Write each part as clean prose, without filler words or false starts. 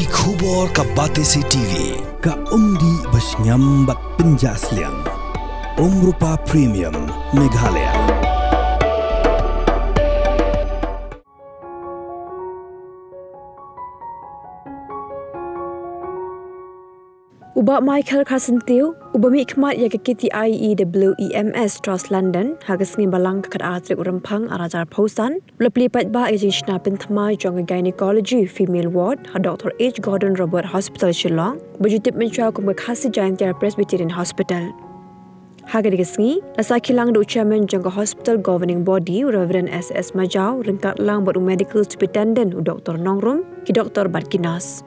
Ki khubor ka Batesi TV. Ka umdi basnyam bat penjaslian. Rupa Premium Meghalaya. Ubah Michael Carsentiu, ubah mikmat ya ke KTIE WEMS Trust London, hagas ngin balang kat atrik urempang arajar pausan, leplipat ba ejing snapin thamai jong gynecology female ward, ha Dr. H. Gordon Robert Hospital Shillong, bajutip mencuau kum khasi Giant Presbyterian Hospital. Haga digasngi, nasa kilang do chairman jong hospital governing body, Reverend S.S. Majau, ringkat lang buat medical superintendent Dr. Nongrum, ki Dr. Badkinas.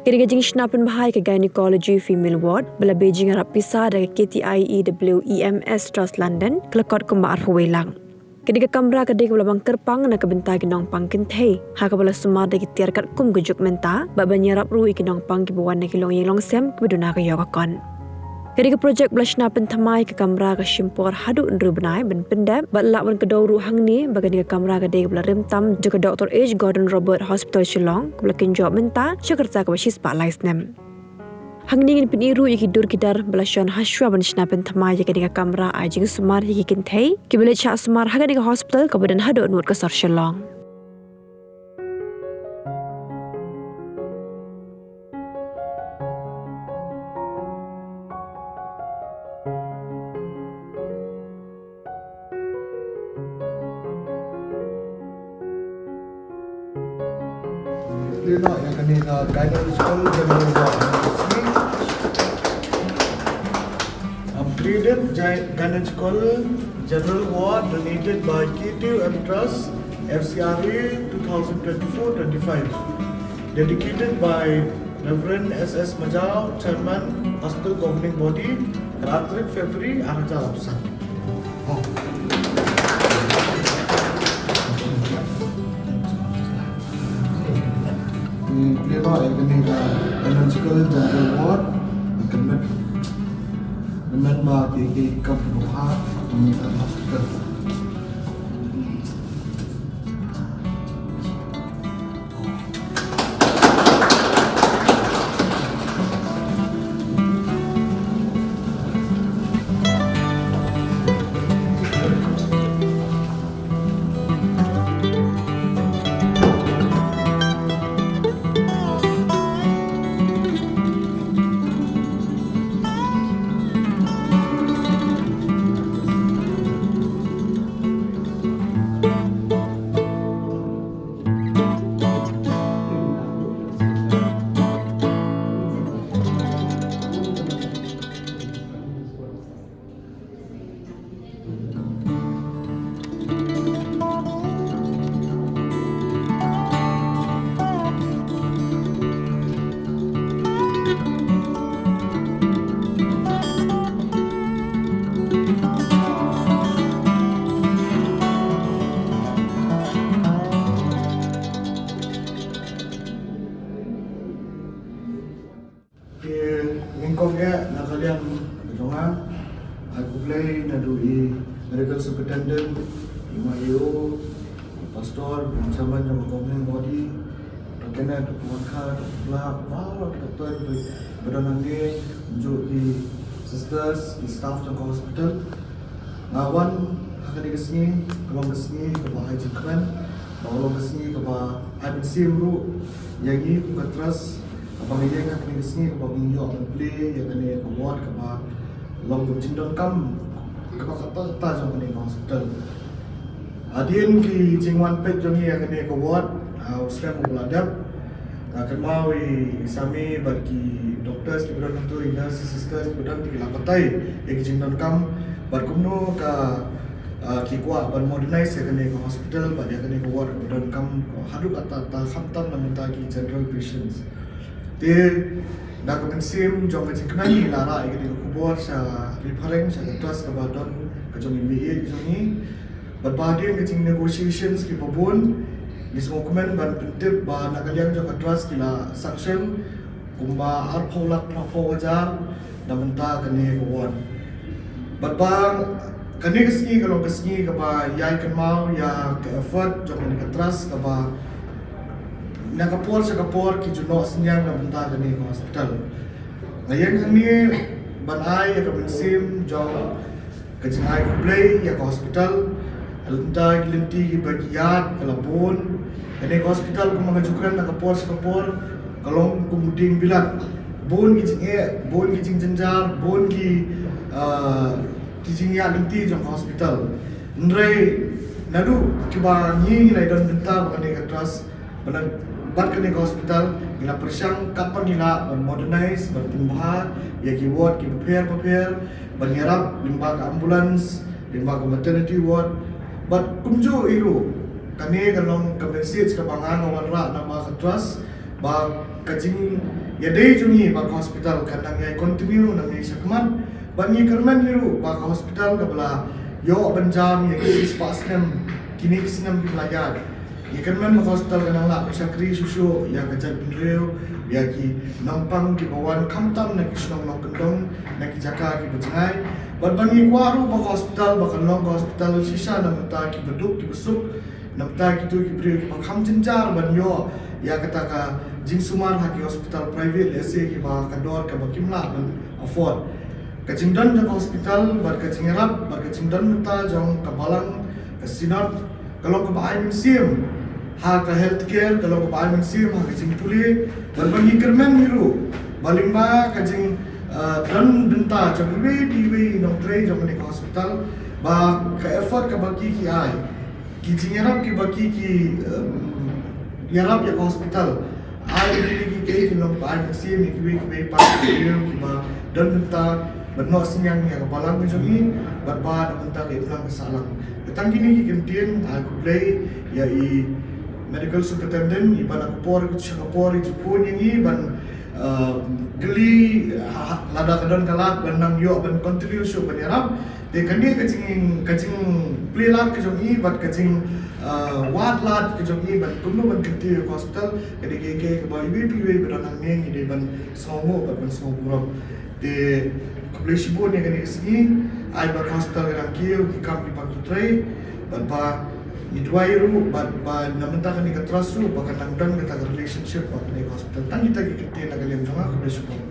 Kini jing snapin bahai ke gynecology female ward bela Beijing harap pisah dari KTIE WEMS Trust London kelekot kembar huwelang. Kini ke kamera kedai ke belabang kerpang nak kebentai ke nongpang kentei. Haka bela semar dari tiarkat kum gejuk menta bak banyarap rui ke nongpang ke bawan nak long yelong sem ke beduna ke yogakon. Kini ke projek bela snapin thamai ke kamera ke shimpor hadu ndru benai ben pendap bak lak ben kedau ruhang ni bagan ke kamera kedai ke bela remtam juga Dr. H. Gordon Robert Hospital Shillong ke bela kenjok menta syakerta ke basis pak laisnem. Hang ni ngin peniru iki dur kidar bela syon haswa ben snapin thamai ke dengan kamera ajing sumar iki kentei ke bela cak sumar haga dengan hospital ke badan hadu nur ke sor Shillong. Lino yang kanina guidance call general ward upgraded guidance call general ward donated by KTUM Trust FCRA 2024-25 dedicated by Reverend S.S. Majau, Chairman Hospital Governing Body, 3 February 2024. Pleno yang kanina analytical general ward kemet ma ke kapruha di hospital. Mingkongnya nakalian jonga aku play nadui medical superintendent IMAEO pastor zaman yang governing body kena wakar lah baru doktor berdanange unjuk di sisters di staff jangka hospital ngawan akan dikesini kelong kesini ke bahai jikman bawa kesini ke bah IBC ru yang ini bukan trust abang yang akan kesini ke bang yo play yang kena ke ward ke bah long jindon kam ke bah kata ta jong kena hospital adin ki jingwan pet jong yang kena ke ward Australia meladap akan maui sami bagi doktor sebenarnya tu nurse sisters sebenarnya tiga lapatai yang jindon kam berkumno ka kikwa ber modernize kene ke hospital pada kene ke ward kemudian kam haduk ta khamtam namun ta ki general patients te nak mensim jong ke kenani lara ke kubur sa referring sa trust ke badon ke jong MBA jong ni berpadu ke negotiations ki babun di semua komen ban pentip ba nak kalian jong trust kila sanction kumba harpolak wajar namun ta kene ke ward Batbang kani kesini kalau kesini kapa yai kenmal ya ke effort jom kani ke trust kapa nakapor sa kapor ki juno senyang na benta kani hospital. Ngayon kami banay ya kaminsim jong kajingai kublay ya hospital alunta gilinti gi bagiat kalabon kani hospital kung mga jukran nakapor sa kapor kalong kumuding bilat bon gijing jenjar bon gi kijing ya linti jong hospital ndrai nadu kiba nyi nai don benta kani katras banan bat kani hospital gila persyang kapan gila modernize bertimbah ya ki ward ki prepare banyarap limbah ke ambulans limbah ke maternity ward but kumjo iru kani kalong ka message ka bangan wanra nama katras ba kajing ya dei jungi ba hospital kanang ya continue nang ni sakman bangi kerman iru ba hospital ka bala yo banjam ya ki spasnem kini kisinam ki pelajar ikan man hospital kanang la sakri susu ya kajal pinreu ya ki nampang ki bawan kamtam na ki sunong nong kendong na ki jaka ki bejangai bangi kwaru ba hospital ba kanong hospital sisa na mata ki beduk ki besuk na mata ki tu ki breu ki kham jinjar ban yo ya kata ka jing suman ha ki hospital private lese ki ba kador ka ba kimla ban afford kajingdan jang hospital bar kajingerap bar kajingdan mata jong kabalang kasinat kalau ke baai museum ha ka healthcare kalau ke baai museum ha kajing puli bangi kermen hiru balimba kajing dan benta jang iwe nong tray jang ni hospital ba ka effort ka baki ki ai ki jingerap ki baki ki yarap ya hospital ai ni ki nong baai museum ni ki pa ki ba dan benta benok sinyang yang kebalang ni berba benta ke pulang kesalang datang gini ki kemtien aku play ya i medical superintendent iban aku por itu pun yang ban geli lada kadon kalak benang yo ben continue show benyarap de kani kacing play lat ke jongi bat kacing wat lat ke jongi ban kumno ban kenti hospital kadi ke ba iwe benang neng ide ban songo ban songo de population board yang kini kesini, I hospital yang kieu hikam di Pak Tray, ba idwairu ba namenta kani ka trust ru ba kanang dan kita relationship ba kani hospital tan kita kita na galim jonga population board